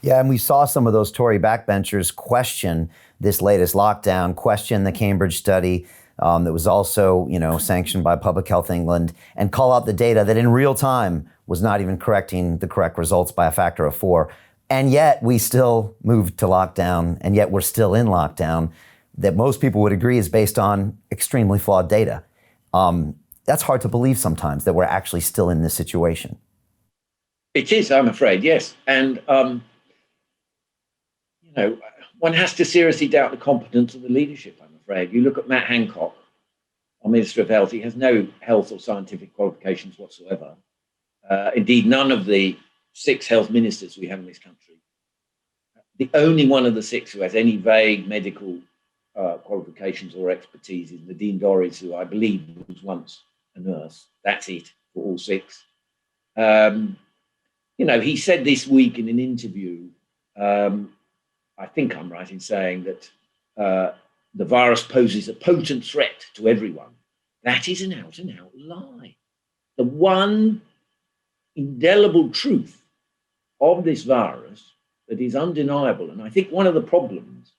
Yeah, and we saw some of those Tory backbenchers question this latest lockdown, question the Cambridge study that was also, sanctioned by Public Health England, and call out the data that in real time was not even correcting the correct results by a factor of 4. And yet we still moved to lockdown, and yet we're still in lockdown that most people would agree is based on extremely flawed data. That's hard to believe sometimes that we're actually still in this situation. It is, I'm afraid, yes. And one has to seriously doubt the competence of the leadership, I'm afraid. You look at Matt Hancock, our Minister of Health, he has no health or scientific qualifications whatsoever. Indeed, none of the 6 health ministers we have in this country, the only one of the 6 who has any vague medical qualifications or expertise is Nadine Dorries, who I believe was once a nurse. That's it for all 6. He said this week in an interview, I think I'm right in saying that the virus poses a potent threat to everyone. That is an out-and-out lie. The one indelible truth of this virus that is undeniable, and I think one of the problems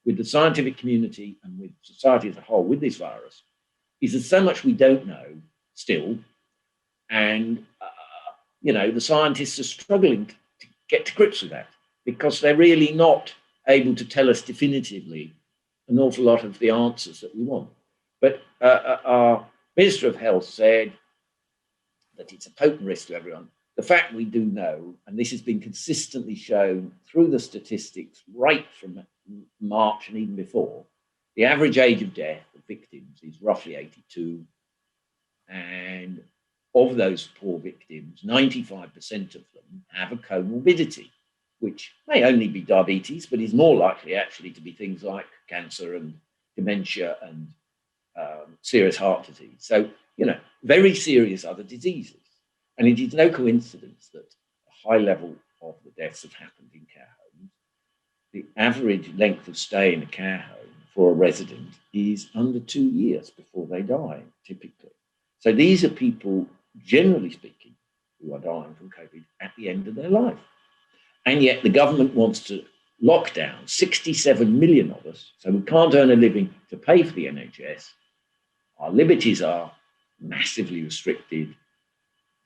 with the scientific community and with society as a whole with this virus is there's so much we don't know still, and the scientists are struggling to get to grips with that because they're really not able to tell us definitively an awful lot of the answers that we want. But our Minister of Health said that it's a potent risk to everyone. The fact we do know, and this has been consistently shown through the statistics right from March and even before, the average age of death of victims is roughly 82. And of those poor victims, 95% of them have a comorbidity, which may only be diabetes, but is more likely actually to be things like cancer and dementia and serious heart disease. So, very serious other diseases. And it is no coincidence that a high level of the deaths have happened in care homes. The average length of stay in a care home for a resident is under 2 years before they die, typically. So these are people, generally speaking, who are dying from COVID at the end of their life. And yet the government wants to lock down 67 million of us, so we can't earn a living to pay for the NHS. Our liberties are massively restricted.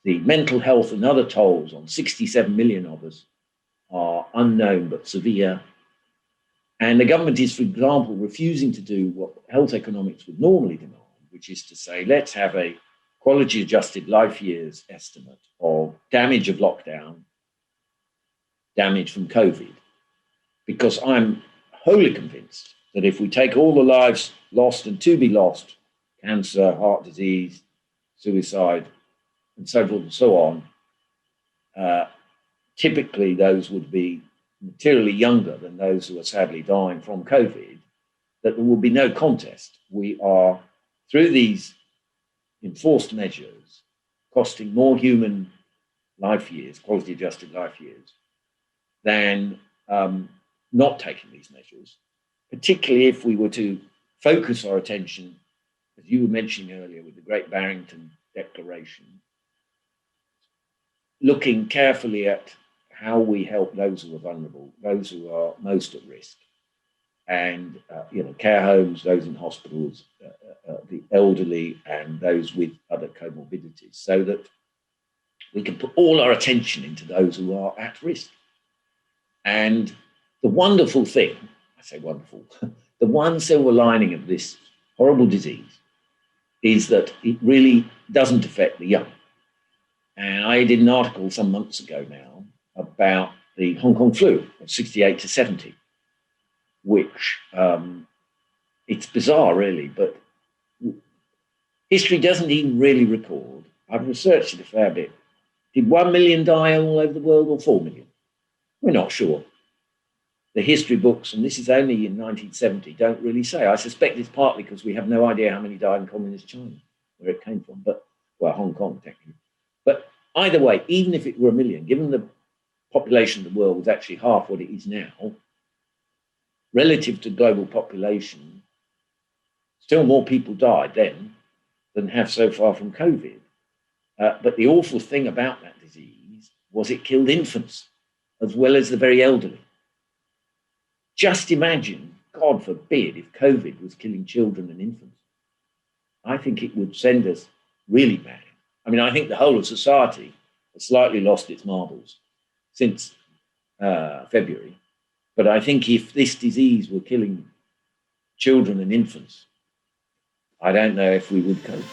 The mental health and other tolls on 67 million of us are unknown but severe. And the government is, for example, refusing to do what health economics would normally demand, which is to say, let's have a quality-adjusted life years estimate of damage of lockdown, damage from COVID. Because I'm wholly convinced that if we take all the lives lost and to be lost, cancer, heart disease, suicide, and so forth and so on, typically those would be materially younger than those who are sadly dying from COVID, that there will be no contest. We are, through these enforced measures, costing more human life years, quality adjusted life years, than not taking these measures, particularly if we were to focus our attention, as you were mentioning earlier with the Great Barrington Declaration, looking carefully at how we help those who are vulnerable, those who are most at risk, and care homes, those in hospitals, the elderly, and those with other comorbidities, so that we can put all our attention into those who are at risk. And the wonderful thing, I say wonderful, the one silver lining of this horrible disease is that it really doesn't affect the young. And I did an article some months ago now about the Hong Kong flu of 68 to 70, which it's bizarre really, but history doesn't even really record. I've researched it a fair bit. Did 1 million die all over the world or 4 million? We're not sure. The history books, and this is only in 1970, don't really say. I suspect it's partly because we have no idea how many died in communist China, where it came from, Hong Kong technically. But either way, even if it were 1 million, given the population of the world was actually half what it is now, relative to global population, still more people died then than have so far from COVID. But the awful thing about that disease was it killed infants. as well as the very elderly. Just imagine, God forbid, if COVID was killing children and infants. I think it would send us really bad. I mean, I think the whole of society has slightly lost its marbles since February. But I think if this disease were killing children and infants, I don't know if we would cope.